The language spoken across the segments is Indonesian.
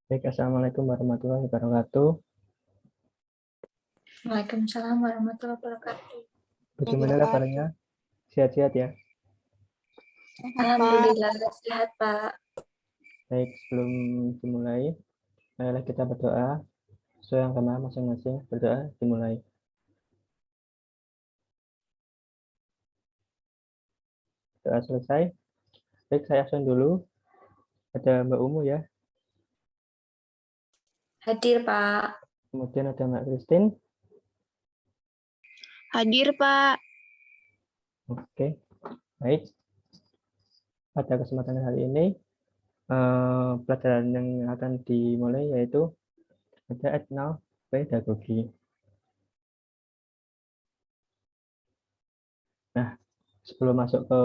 Baik, Assalamualaikum warahmatullahi wabarakatuh. Waalaikumsalam warahmatullahi wabarakatuh. Bagaimana kabarnya? Sehat-sehat ya? Alhamdulillah sehat, Pak. Baik, sebelum dimulai, marilah kita berdoa. Sesuai yang kemana masing-masing, berdoa dimulai. Doa selesai. Baik, saya absen dulu. Ada Mbak Umu ya. Hadir, Pak. Kemudian ada Mbak Christine. Hadir, Pak. Oke, baik. Pada kesempatan hari ini, pelajaran yang akan dimulai yaitu ada etnopedagogi. Nah, sebelum masuk ke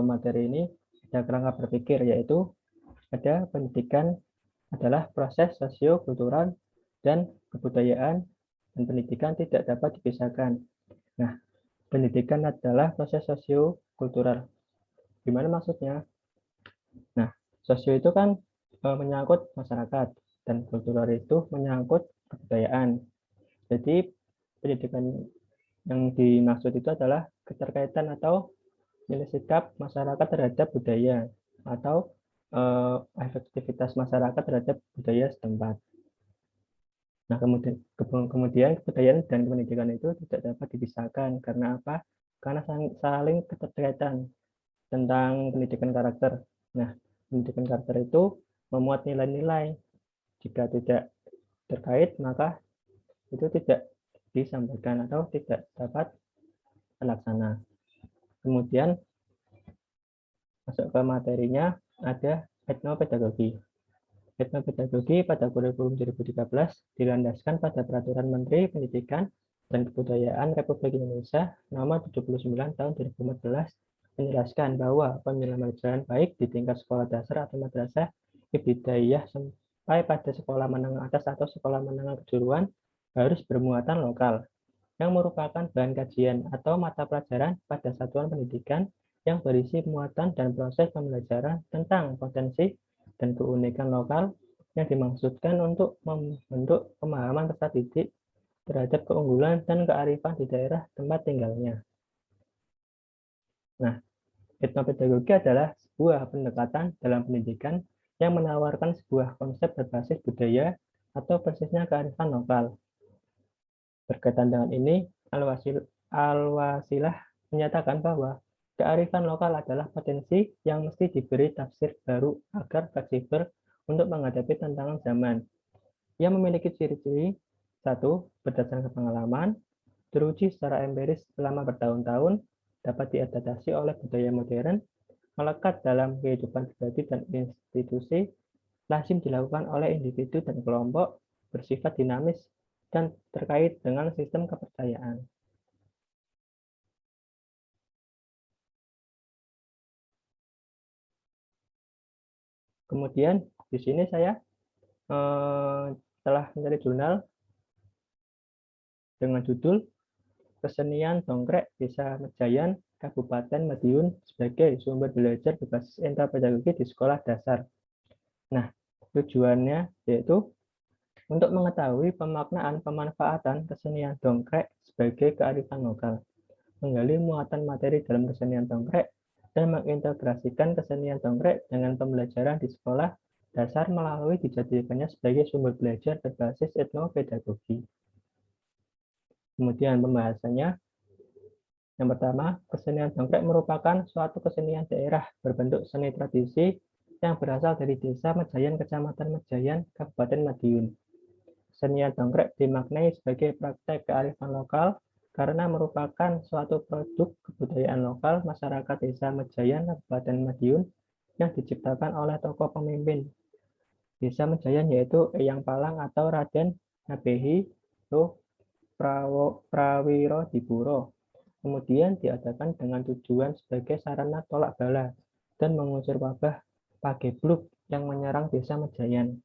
materi ini, ada kerangka berpikir yaitu ada pendidikan adalah proses sosio-kultural dan kebudayaan, dan pendidikan tidak dapat dipisahkan. Nah, pendidikan adalah proses sosio-kultural. Gimana maksudnya? Nah, sosio itu kan menyangkut masyarakat, dan kultural itu menyangkut kebudayaan. Jadi, pendidikan yang dimaksud itu adalah keterkaitan atau nilai sikap masyarakat terhadap budaya atau efektivitas masyarakat terhadap budaya setempat. Nah, kemudian kebudayaan dan pendidikan itu tidak dapat dipisahkan. Karena apa? Karena saling keterkaitan tentang pendidikan karakter. Nah, pendidikan karakter itu memuat nilai-nilai. Jika tidak terkait, maka itu tidak disampaikan atau tidak dapat terlaksana. Kemudian masuk ke materinya, ada etnopedagogi. Etnopedagogi pada kurikulum 2013 dilandaskan pada Peraturan Menteri Pendidikan dan Kebudayaan Republik Indonesia Nomor 79 Tahun 2014 menjelaskan bahwa pembelajaran baik di tingkat sekolah dasar atau madrasah ibtidaiyah sampai pada sekolah menengah atas atau sekolah menengah kejuruan harus bermuatan lokal, yang merupakan bahan kajian atau mata pelajaran pada satuan pendidikan yang berisi muatan dan proses pembelajaran tentang potensi dan keunikan lokal yang dimaksudkan untuk membentuk pemahaman peserta didik terhadap keunggulan dan kearifan di daerah tempat tinggalnya. Nah, etnopedagogi adalah sebuah pendekatan dalam pendidikan yang menawarkan sebuah konsep berbasis budaya atau persisnya kearifan lokal. Berkaitan dengan ini, Al-Wasilah menyatakan bahwa kearifan lokal adalah potensi yang mesti diberi tafsir baru agar fleksibel untuk menghadapi tantangan zaman. Ia memiliki ciri-ciri: 1. Berdasarkan pengalaman, teruji secara empiris selama bertahun-tahun, dapat diadaptasi oleh budaya modern, melekat dalam kehidupan pribadi dan institusi, lazim dilakukan oleh individu dan kelompok, bersifat dinamis, dan terkait dengan sistem kepercayaan. Kemudian di sini saya telah mencari jurnal dengan judul Kesenian Dongkrek Desa Mejayan, Kabupaten Madiun sebagai sumber belajar berbasis etnopedagogi di sekolah dasar. Nah, tujuannya yaitu untuk mengetahui pemaknaan pemanfaatan kesenian dongkrek sebagai kearifan lokal, menggali muatan materi dalam kesenian dongkrek, dan mengintegrasikan kesenian dongkrek dengan pembelajaran di sekolah dasar melalui dijadikannya sebagai sumber belajar berbasis etnopedagogi. Kemudian pembahasannya, yang pertama, kesenian dongkrek merupakan suatu kesenian daerah berbentuk seni tradisi yang berasal dari Desa Mejayan, Kecamatan Mejayan, Kabupaten Madiun. Kesenian dongkrek dimaknai sebagai praktek kearifan lokal karena merupakan suatu produk kebudayaan lokal masyarakat Desa Mejayan, Kabupaten Madiun yang diciptakan oleh tokoh pemimpin Desa Mejayan yaitu Eyang Palang atau Raden Nabehi Prawirodipuro. Kemudian diadakan dengan tujuan sebagai sarana tolak bala dan mengusir wabah pagebluk yang menyerang Desa Mejayan,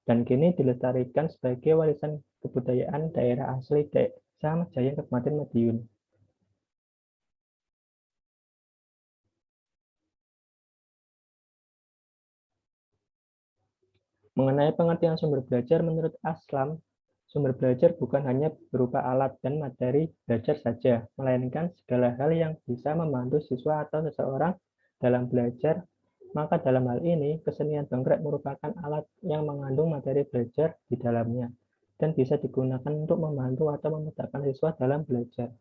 dan kini dilestarikan sebagai warisan kebudayaan daerah asli Desa Mejayan Kabupaten Madiun. Mengenai pengertian sumber belajar menurut Aslam, sumber belajar bukan hanya berupa alat dan materi belajar saja, melainkan segala hal yang bisa membantu siswa atau seseorang dalam belajar. Maka dalam hal ini, kesenian dongkrek merupakan alat yang mengandung materi belajar di dalamnya dan bisa digunakan untuk membantu atau memudahkan siswa dalam belajar.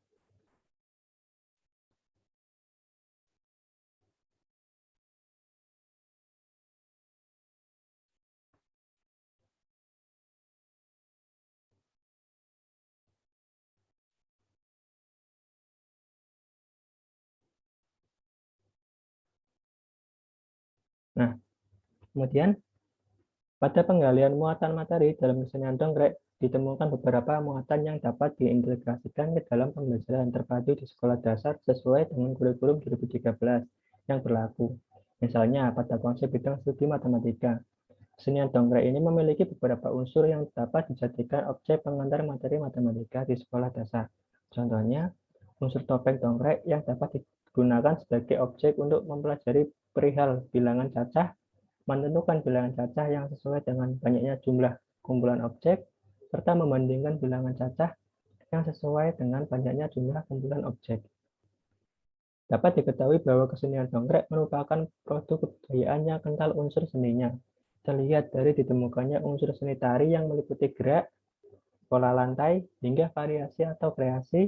Nah, kemudian pada penggalian muatan materi dalam kesenian dongkrek, ditemukan beberapa muatan yang dapat diintegrasikan ke dalam pembelajaran terpadu di sekolah dasar sesuai dengan kurikulum 2013 yang berlaku. Misalnya, pada konsep bidang studi matematika, kesenian dongkrek ini memiliki beberapa unsur yang dapat dijadikan objek pengantar materi matematika di sekolah dasar. Contohnya, unsur topeng dongkrek yang dapat digunakan sebagai objek untuk mempelajari perihal bilangan cacah, menentukan bilangan cacah yang sesuai dengan banyaknya jumlah kumpulan objek, serta membandingkan bilangan cacah yang sesuai dengan banyaknya jumlah kumpulan objek. Dapat diketahui bahwa kesenian dongkrek merupakan produk kebudayaan yang kental unsur seninya. Terlihat dari ditemukannya unsur seni tari yang meliputi gerak, pola lantai, hingga variasi atau kreasi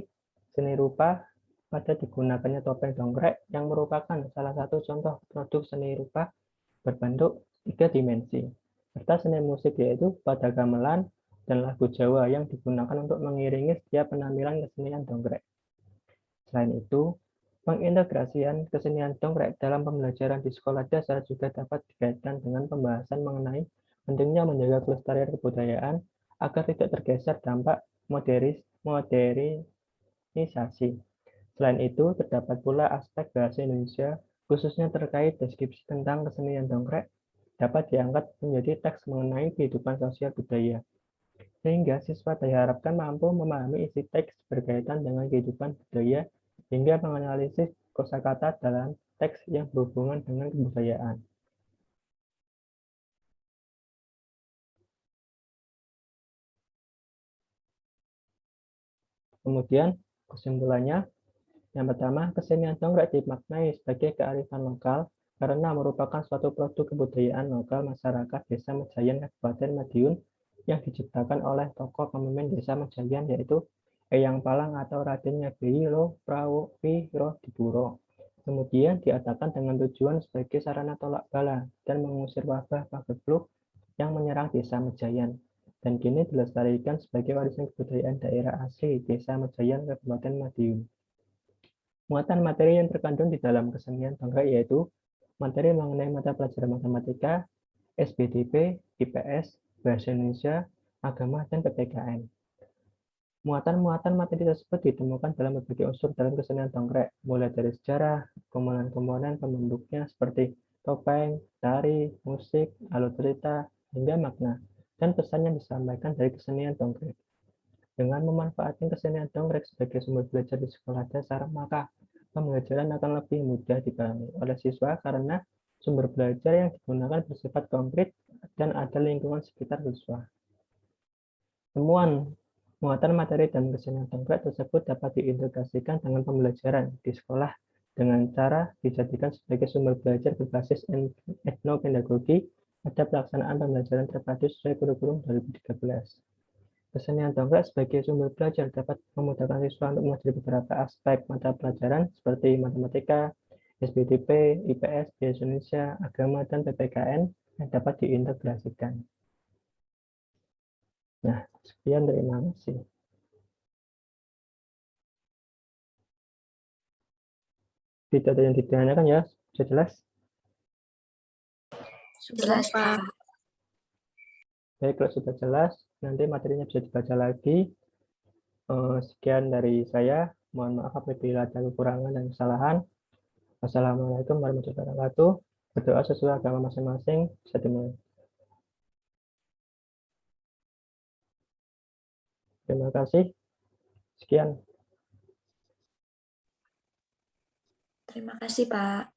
seni rupa pada digunakannya topeng dongkrek yang merupakan salah satu contoh produk seni rupa berbentuk 3 dimensi, serta seni musik yaitu pada gamelan dan lagu Jawa yang digunakan untuk mengiringi setiap penampilan kesenian dongkrek. Selain itu, pengintegrasian kesenian dongkrek dalam pembelajaran di sekolah dasar juga dapat dikaitkan dengan pembahasan mengenai pentingnya menjaga kelestarian kebudayaan agar tidak tergeser dampak modernisasi. Selain itu, terdapat pula aspek bahasa Indonesia, khususnya terkait deskripsi tentang kesenian dongkrek, dapat diangkat menjadi teks mengenai kehidupan sosial budaya, sehingga siswa diharapkan mampu memahami isi teks berkaitan dengan kehidupan budaya hingga menganalisis kosakata dalam teks yang berhubungan dengan kebudayaan. Kemudian, kesimpulannya, yang pertama, kesenian dongkrek dimaknai sebagai kearifan lokal karena merupakan suatu produk kebudayaan lokal masyarakat Desa Mejayan, Kabupaten Madiun yang diciptakan oleh tokoh pemimpin Desa Mejayan yaitu Eyang Palang atau Raden Nyabeyi Lo Prawiro. Kemudian diadakan dengan tujuan sebagai sarana tolak bala dan mengusir wabah pagebluk yang menyerang Desa Mejayan, dan kini dilestarikan sebagai warisan kebudayaan daerah asli Desa Mejayan, Kabupaten Madiun. Muatan materi yang terkandung di dalam kesenian dongkrek yaitu materi mengenai mata pelajaran matematika, SBDP, IPS, Bahasa Indonesia, Agama, dan PPKN. Muatan-muatan materi tersebut ditemukan dalam berbagai unsur dalam kesenian dongkrek, mulai dari sejarah, komponen-komponen pembentuknya seperti topeng, tari, musik, alur cerita, hingga makna, dan pesan yang disampaikan dari kesenian dongkrek. Dengan memanfaatkan kesenian dongkrek sebagai sumber belajar di sekolah dasar, maka pembelajaran akan lebih mudah dipahami oleh siswa karena sumber belajar yang digunakan bersifat konkret dan ada lingkungan sekitar siswa. Temuan muatan materi dan kesenian dongkrek tersebut dapat diintegrasikan dengan pembelajaran di sekolah dengan cara dijadikan sebagai sumber belajar berbasis etnopedagogi pada pelaksanaan pembelajaran terpadu sesuai kurikulum 2013. Kesenian dongkrek sebagai sumber belajar dapat memudahkan siswa untuk mempelajari beberapa aspek mata pelajaran seperti matematika, SBDP, IPS, Bahasa Indonesia, Agama, dan PPKN yang dapat diintegrasikan. Nah, sekian, terima kasih. Tidak ada yang ditanyakan ya, sudah jelas? Jelas, Pak. Baik, kalau sudah jelas, nanti materinya bisa dibaca lagi. Sekian dari saya. Mohon maaf apabila ada kekurangan dan kesalahan. Wassalamualaikum warahmatullahi wabarakatuh. Berdoa sesuai agama masing-masing. Bisa dimulai. Terima kasih. Sekian. Terima kasih, Pak.